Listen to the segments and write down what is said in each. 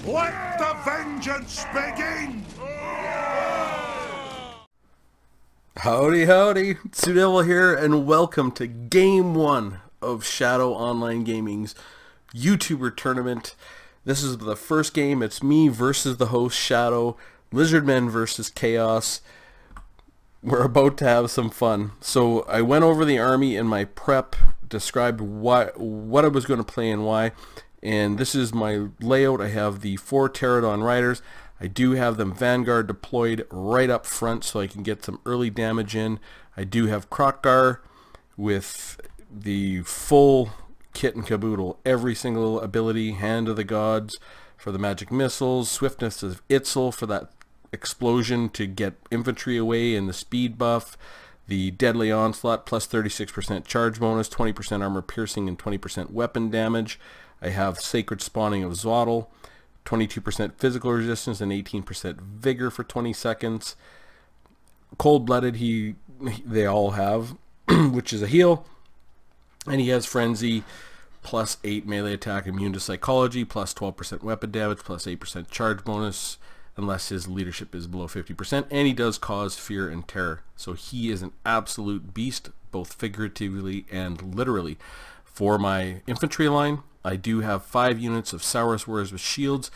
Let the vengeance begin! Howdy, howdy. Sudevil here, and welcome to Game 1 of Shadow Online Gaming's YouTuber tournament. This is the first game. It's me versus the host, Shadow. Lizardmen versus Chaos. We're about to have some fun. So I went over the army in my prep, described what I was going to play and why. And this is my layout. I have the 4 Pterodon Riders. I do have them Vanguard deployed right up front so I can get some early damage in. I do have Kroq-Gar with the full kit and caboodle. Every single ability, Hand of the Gods for the magic missiles, Swiftness of Itzel for that explosion to get infantry away, and the speed buff, the Deadly Onslaught plus 36% charge bonus, 20% armor piercing, and 20% weapon damage. I have Sacred Spawning of Zwaddle, 22% physical resistance and 18% vigor for 20 seconds. Cold-Blooded they all have, which is a heal. And he has Frenzy, plus 8 melee attack, immune to psychology, plus 12% weapon damage, plus 8% charge bonus, unless his leadership is below 50%, and he does cause fear and terror. So he is an absolute beast, both figuratively and literally. For my infantry line, I do have 5 units of Saurus Warriors with shields.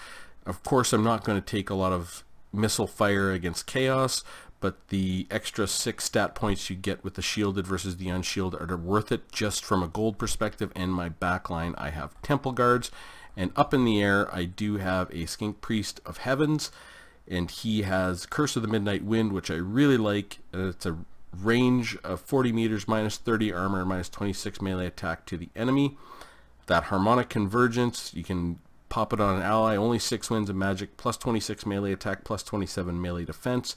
Of course, I'm not going to take a lot of missile fire against Chaos, but the extra 6 stat points you get with the shielded versus the unshielded are worth it just from a gold perspective. And my back line, I have Temple Guards. And up in the air, I do have a Skink Priest of Heavens, and he has Curse of the Midnight Wind, which I really like. It's a range of 40 meters, minus 30 armor, minus 26 melee attack to the enemy. That Harmonic Convergence, you can pop it on an ally, only 6 winds of magic, plus 26 melee attack, plus 27 melee defense.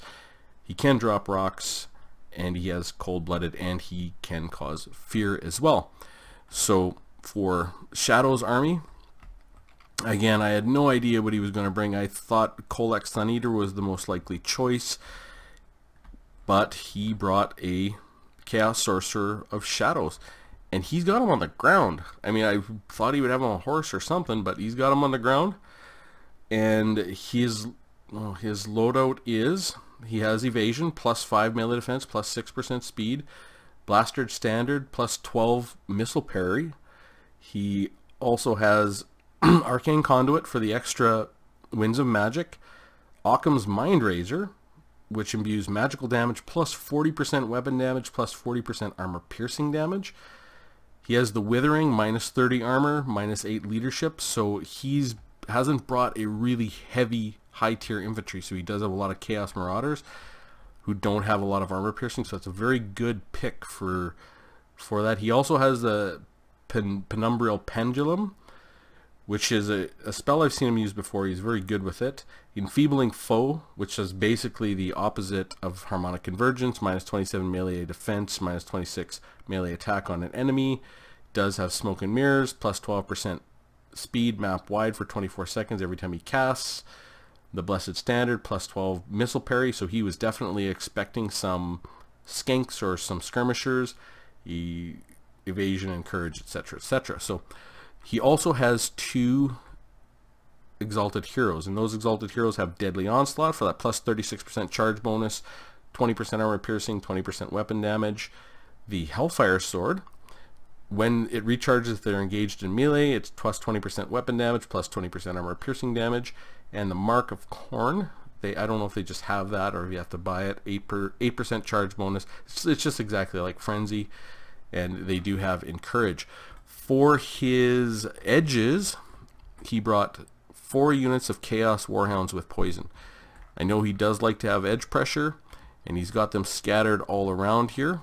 He can drop rocks, and he has Cold-Blooded, and he can cause fear as well. So for Shadow's army, again, I had no idea what he was going to bring. I thought Colex Suneater was the most likely choice, but he brought a Chaos Sorcerer of Shadows, and he's got him on the ground. I mean, I thought he would have him on a horse or something, but he's got him on the ground. And his loadout is, he has Evasion, plus 5 melee defense, plus 6% speed, Bastard Standard, plus 12 missile parry. He also has Arcane Conduit for the extra Winds of Magic, Occam's Mind Razor, which imbues magical damage plus 40% weapon damage plus 40% armor piercing damage. He has the Withering, minus 30 armor, minus 8 leadership, so he's hasn't brought a really heavy high tier infantry, so he does have a lot of Chaos Marauders who don't have a lot of armor piercing, so it's a very good pick for that. He also has the Penumbrial Pendulum, which is a spell I've seen him use before. He's very good with it. Enfeebling Foe, which is basically the opposite of Harmonic Convergence, minus 27 melee defense, minus 26 melee attack on an enemy. Does have Smoke and Mirrors, plus 12% speed map wide for 24 seconds every time he casts. The Blessed Standard, plus 12 missile parry, so he was definitely expecting some skanks or some skirmishers, evasion and courage, etc., etc. So he also has 2 Exalted Heroes, and those Exalted Heroes have Deadly Onslaught for that plus 36% charge bonus, 20% armor piercing, 20% weapon damage. The Hellfire Sword, when it recharges if they're engaged in melee, it's plus 20% weapon damage, plus 20% armor piercing damage. And the Mark of Khorne, I don't know if they just have that or if you have to buy it, 8% charge bonus. It's just exactly like Frenzy, and they do have Encourage. For his edges, he brought 4 units of Chaos Warhounds with poison. I know he does like to have edge pressure, and he's got them scattered all around here.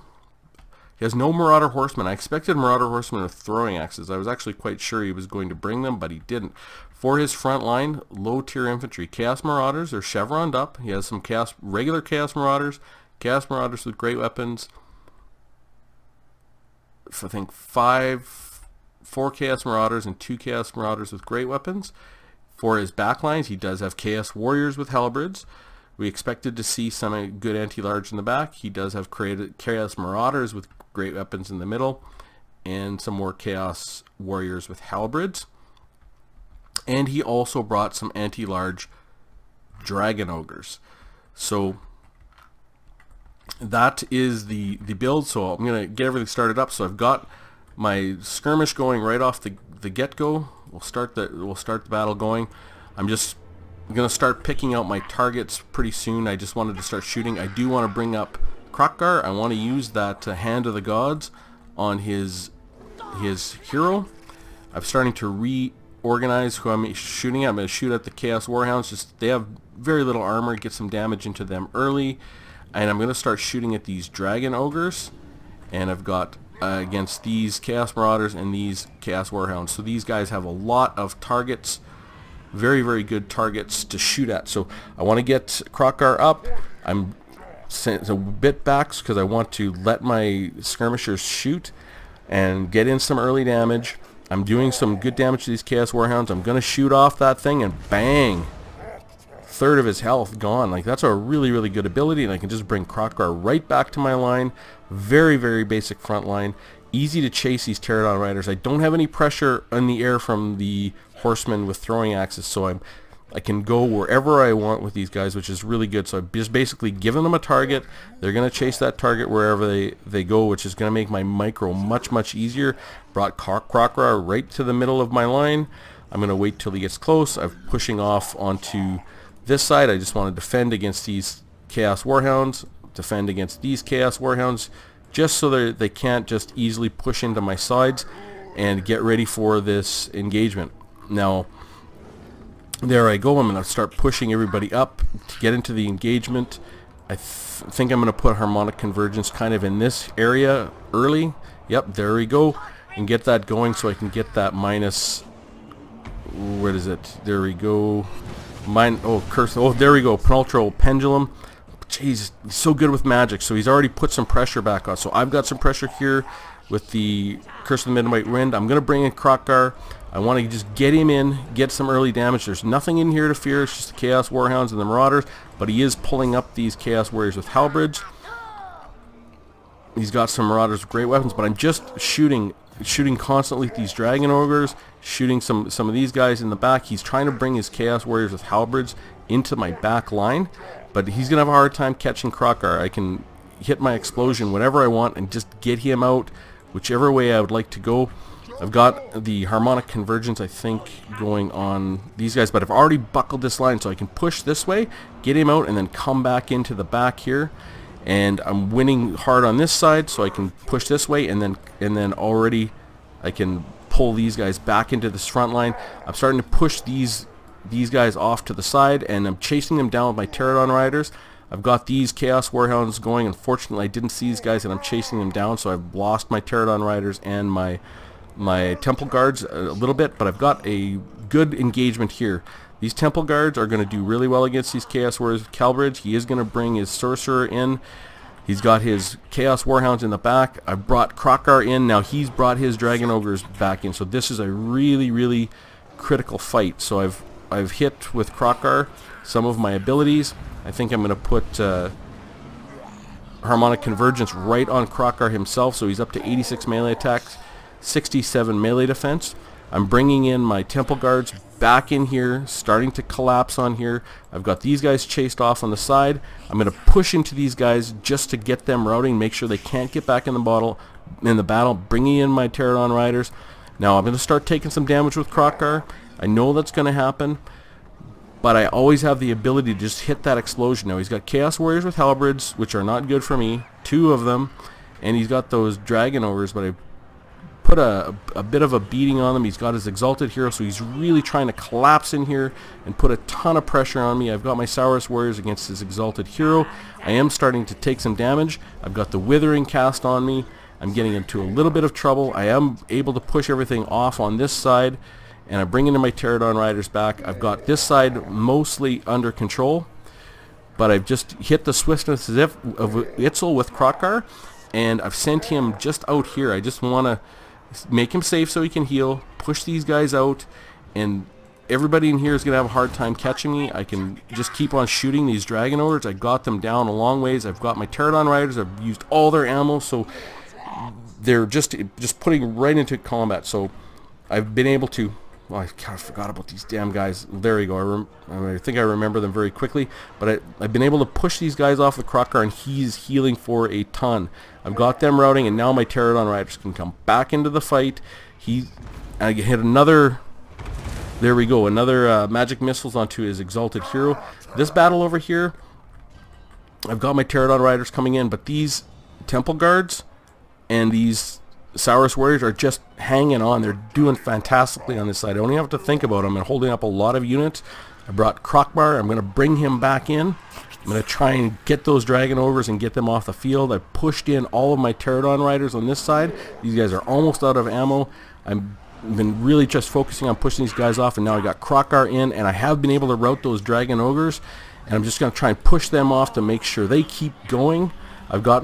He has no Marauder Horsemen. I expected Marauder Horsemen with throwing axes. I was actually quite sure he was going to bring them, but he didn't. For his front line, low tier infantry, Chaos Marauders are chevroned up. He has some regular Chaos Marauders with great weapons. I think 4 Chaos Marauders and 2 Chaos Marauders with great weapons. For his backlines, he does have Chaos Warriors with halberds. We expected to see some good anti-large in the back. He does have Chaos Marauders with great weapons in the middle, and some more Chaos Warriors with halberds. And he also brought some anti-large dragon ogres. So that is the build. So I'm gonna get everything started up. So I've got my skirmish going right off the get-go. We'll start the battle going. I'm gonna start picking out my targets pretty soon. I just wanted to start shooting. I do want to bring up Kroq-Gar. I want to use that Hand of the Gods on his hero. I'm starting to reorganize who I'm shooting at. I'm going to shoot at the Chaos Warhounds. Just they have very little armor. Get some damage into them early. And I'm going to start shooting at these Dragon Ogres. And I've got against these Chaos Marauders and these Chaos Warhounds. So these guys have a lot of targets. Very, very good targets to shoot at. So I want to get Kroq-Gar up. I'm a bit back because I want to let my skirmishers shoot and get in some early damage. I'm doing some good damage to these Chaos Warhounds. I'm going to shoot off that thing and bang! Third of his health gone. Like, that's a really, really good ability, and I can just bring Kroq-Gar right back to my line. Very, very basic front line. Easy to chase these Pterodon Riders. I don't have any pressure in the air from the horsemen with throwing axes, so I can go wherever I want with these guys, which is really good. So I'm just basically giving them a target. They're going to chase that target wherever they go, which is going to make my micro much, much easier. Brought Kroq-Gar right to the middle of my line. I'm going to wait till he gets close. I'm pushing off onto this side. I just want to defend against these Chaos Warhounds, defend against these Chaos Warhounds, just so they can't just easily push into my sides, and get ready for this engagement. Now, there I go. I'm going to start pushing everybody up to get into the engagement. I think I'm going to put Harmonic Convergence kind of in this area early. Yep, there we go. And get that going so I can get that minus... Where is it? There we go. Curse. Oh, there we go. Penultral Pendulum. Jeez, he's so good with magic. So he's already put some pressure back on. So I've got some pressure here with the Curse of the Midnight Wind. I'm going to bring in Kroq-Gar. I want to just get him in, get some early damage. There's nothing in here to fear. It's just the Chaos Warhounds and the Marauders. But he is pulling up these Chaos Warriors with halberds. He's got some Marauders with great weapons. But I'm just shooting constantly at these Dragon Ogres, shooting some of these guys in the back. He's trying to bring his Chaos Warriors with halberds into my back line. But he's going to have a hard time catching Kroq-Gar. I can hit my explosion whenever I want and just get him out whichever way I would like to go. I've got the Harmonic Convergence, I think, going on these guys, but I've already buckled this line, so I can push this way, get him out, and then come back into the back here. And I'm winning hard on this side, so I can push this way, and then already I can pull these guys back into this front line. I'm starting to push these guys off to the side, and I'm chasing them down with my Pterodon Riders. I've got these Chaos Warhounds going. Unfortunately, I didn't see these guys, and I'm chasing them down, so I've lost my Pterodon Riders and my Temple Guards a little bit, but I've got a good engagement here. These Temple Guards are going to do really well against these Chaos Warriors with Calbridge. He is going to bring his Sorcerer in. He's got his Chaos Warhounds in the back. I brought Kroq-Gar in. Now he's brought his Dragon Ogres back in. So this is a really, really critical fight. So I've hit with Kroq-Gar some of my abilities. I think I'm going to put Harmonic Convergence right on Kroq-Gar himself. So he's up to 86 melee attacks, 67 melee defense. I'm bringing in my Temple Guards back in here, starting to collapse on here. I've got these guys chased off on the side. I'm going to push into these guys just to get them routing, make sure they can't get back in the battle, bringing in my Pterodon Riders. Now I'm going to start taking some damage with Kroq-Gar. I know that's going to happen, but I always have the ability to just hit that explosion. Now he's got Chaos Warriors with halberds, which are not good for me, 2 of them, and he's got those Dragon Ogres, but I put a bit of a beating on him. He's got his Exalted Hero, so he's really trying to collapse in here and put a ton of pressure on me. I've got my Saurus Warriors against his Exalted Hero. I am starting to take some damage. I've got the Withering cast on me. I'm getting into a little bit of trouble. I am able to push everything off on this side, and I'm bringing in my Pterodon Riders back. I've got this side mostly under control, but I've just hit the swiftness of Itzel with Kroq-Gar, and I've sent him just out here. I just want to make him safe so he can heal, push these guys out, and everybody in here is going to have a hard time catching me. I can just keep on shooting these Dragon Ogres. I got them down a long ways. I've got my Pterodon Riders. I've used all their ammo, so they're just putting right into combat. So I've been able to I kind of forgot about these damn guys. There we go. I think I remember them very quickly. But I've been able to push these guys off the Kroq-Gar, and he's healing for a ton. I've got them routing, and now my Pterodon Riders can come back into the fight. I hit another... There we go. Another magic missiles onto his Exalted Hero. This battle over here, I've got my Pterodon Riders coming in, but these Temple Guards and these Saurus Warriors are just hanging on. They're doing fantastically on this side. I don't even have to think about them. I'm holding up a lot of units. I brought Kroq-Gar. I'm going to bring him back in. I'm going to try and get those Dragon Ogres and get them off the field. I pushed in all of my Pterodon Riders on this side. These guys are almost out of ammo. I've been really just focusing on pushing these guys off, and now I got Kroq-Gar in, and I have been able to route those Dragon Ogres, and I'm just going to try and push them off to make sure they keep going. I've got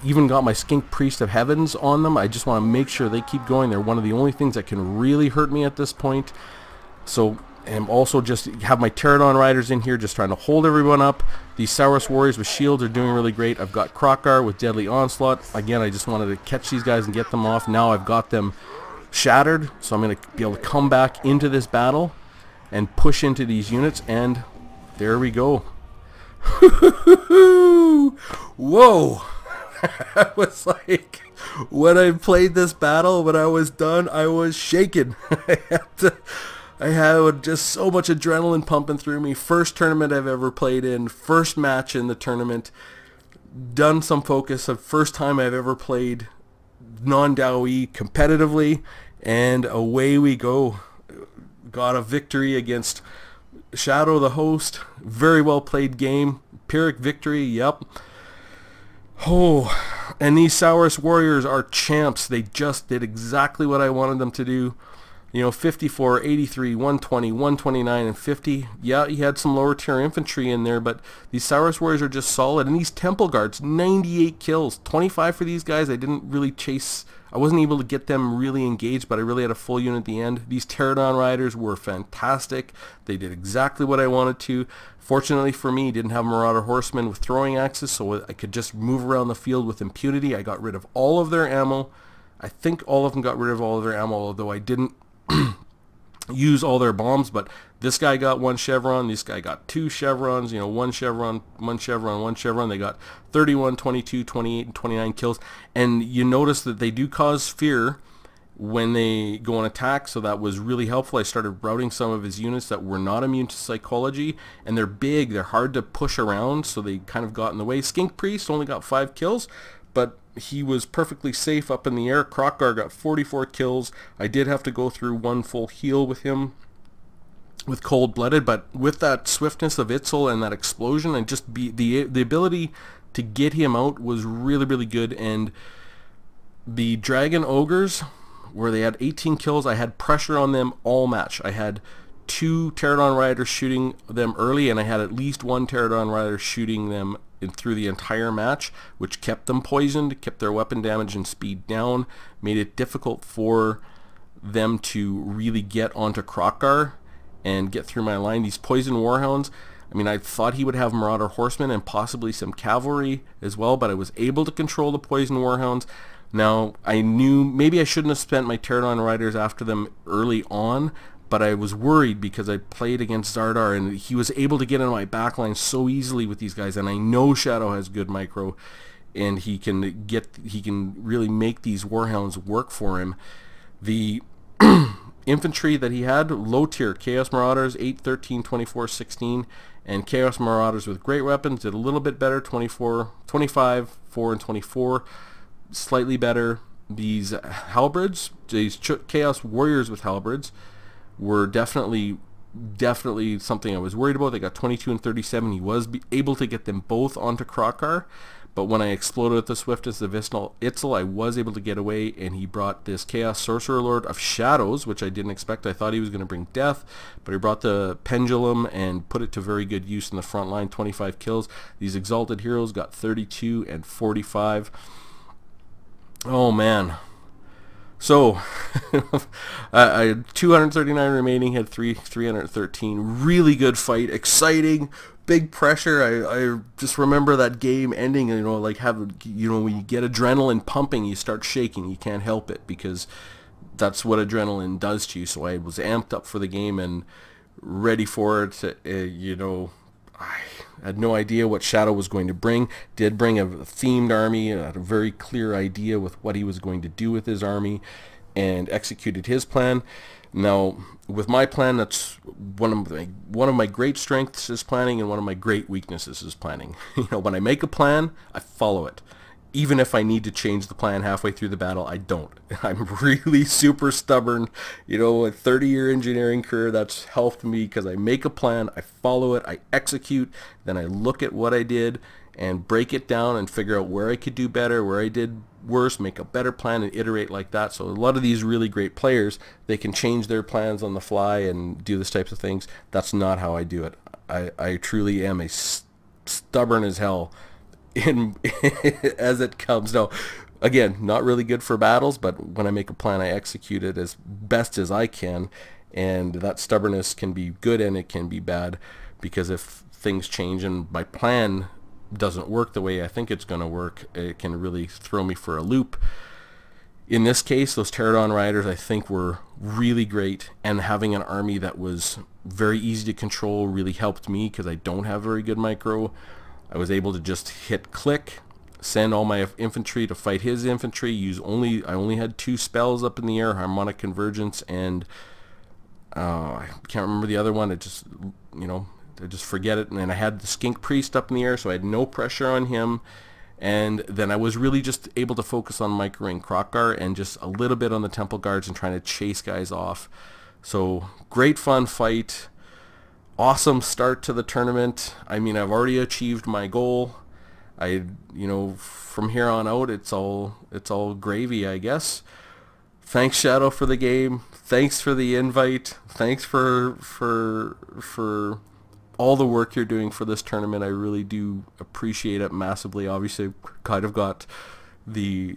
even got my Skink Priest of Heavens on them. I just want to make sure they keep going. They're one of the only things that can really hurt me at this point. So I'm also just have my Pterodon Riders in here just trying to hold everyone up. These Saurus Warriors with shields are doing really great. I've got Kroq-Gar with Deadly Onslaught. Again, I just wanted to catch these guys and get them off. Now I've got them shattered, so I'm going to be able to come back into this battle and push into these units, and there we go. Whoa. I was like, when I played this battle, when I was done, I was shaking. I had just so much adrenaline pumping through me. First tournament I've ever played in, first match in the tournament, done some focus, the first time I've ever played non-DAOE competitively, and away we go. Got a victory against Shadow the Host. Very well played game. Pyrrhic victory, yep. Oh, and these Saurus Warriors are champs. They just did exactly what I wanted them to do. You know, 54, 83, 120, 129, and 50. Yeah, he had some lower tier infantry in there, but these Saurus Warriors are just solid. And these Temple Guards, 98 kills. 25 for these guys. I didn't really chase... I wasn't able to get them really engaged, but I really had a full unit at the end. These Pterodon Riders were fantastic. They did exactly what I wanted to. Fortunately for me, didn't have Marauder Horsemen with throwing axes, so I could just move around the field with impunity. I got rid of all of their ammo. I think all of them got rid of all of their ammo, although I didn't use all their bombs. But this guy got 1 chevron, this guy got 2 chevrons, you know, 1 chevron, 1 chevron, 1 chevron. They got 31, 22, 28, and 29 kills. And you notice that they do cause fear when they go on attack, so that was really helpful. I started routing some of his units that were not immune to psychology, and they're big, they're hard to push around, so they kind of got in the way. Skink Priest only got 5 kills, but he was perfectly safe up in the air. Kroq-Gar got 44 kills. I did have to go through 1 full heal with him with Cold-Blooded, but with that swiftness of Itzel and that explosion, and just the ability to get him out was really, really good. And the Dragon Ogres, where they had 18 kills, I had pressure on them all match. I had 2 Pterodon Riders shooting them early, and I had at least 1 Pterodon Rider shooting them through the entire match, which kept them poisoned, kept their weapon damage and speed down, made it difficult for them to really get onto Kroq-Gar and get through my line. These Poison Warhounds, I mean, I thought he would have Marauder Horsemen and possibly some cavalry as well, but I was able to control the Poison Warhounds. Now, I knew maybe I shouldn't have spent my Pterodon Riders after them early on, but I was worried because I played against Zardar, and he was able to get into my backline so easily with these guys, and I know Shadow has good micro, and he can really make these Warhounds work for him. The infantry that he had, low tier, Chaos Marauders, 8, 13, 24, 16, and Chaos Marauders with great weapons did a little bit better, 24, 25, 4, and 24. Slightly better. These halberds, these Chaos Warriors with halberds, were definitely something I was worried about. They got 22 and 37. He was able to get them both onto Kroq-Gar, but when I exploded with the swiftness of Itzel, I was able to get away, and he brought this Chaos Sorcerer Lord of Shadows, which I didn't expect. I thought he was going to bring death, but he brought the Pendulum and put it to very good use in the front line, 25 kills. These Exalted Heroes got 32 and 45. Oh man. So I had 239 remaining, had 313. Really good fight, exciting, big pressure. I just remember that game ending, you know, like when you get adrenaline pumping, you start shaking. You can't help it because that's what adrenaline does to you. So I was amped up for the game and ready for it. I had no idea what Shadow was going to bring. Did bring a themed army, had a very clear idea with what he was going to do with his army, and executed his plan. Now, with my plan, that's one of my great strengths is planning, and one of my great weaknesses is planning. When I make a plan, I follow it. Even if I need to change the plan halfway through the battle, I don't. I'm really super stubborn. A 30-year engineering career, that's helped me because I make a plan, I follow it, I execute, then I look at what I did and break it down and figure out where I could do better, where I did worse, make a better plan and iterate like that. So a lot of these really great players, they can change their plans on the fly and do this types of things. That's not how I do it. I truly am a stubborn as hell as it comes. Now, again, not really good for battles, but when I make a plan, I execute it as best as I can, and that stubbornness can be good and it can be bad, because if things change and my plan doesn't work the way I think it's going to work, it can really throw me for a loop. In this case, those Pterodon riders I think were really great, and having an army that was very easy to control really helped me because I don't have very good micro. I was able to just hit click, send all my infantry to fight his infantry, I only had 2 spells up in the air, Harmonic Convergence, and I can't remember the other one. I just forget it. And then I had the Skink Priest up in the air, so I had no pressure on him. And then I was really just able to focus on microing Kroq-Gar and just a little bit on the Temple Guards and trying to chase guys off. So great fun fight. Awesome start to the tournament. I mean, I've already achieved my goal. From here on out, it's all gravy, I guess. Thanks, Shadow, for the game. Thanks for the invite. Thanks for all the work you're doing for this tournament. I really do appreciate it massively. Obviously, kind of got the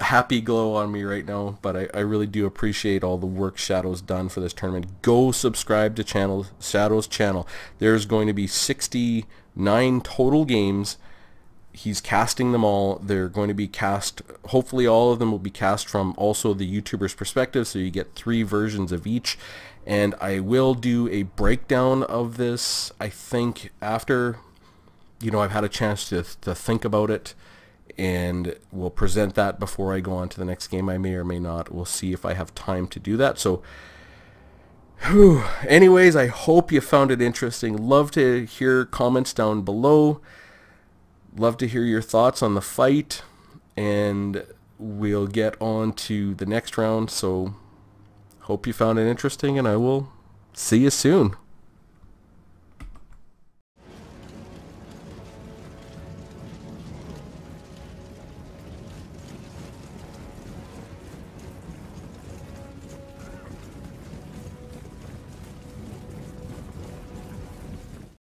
happy glow on me right now, but I really do appreciate all the work Shadow's done for this tournament. Go subscribe to Shadow's channel. There's going to be 69 total games. He's casting them all. They're going to be cast, hopefully all of them will be cast from also the YouTuber's perspective, so you get 3 versions of each. And I will do a breakdown of this, I think, after I've had a chance to think about it, and we'll present that before I go on to the next game. I may or may not. We'll see if I have time to do that. So anyways, I hope you found it interesting. Love to hear comments down below. Love to hear your thoughts on the fight, and we'll get on to the next round. So hope you found it interesting, and I will see you soon.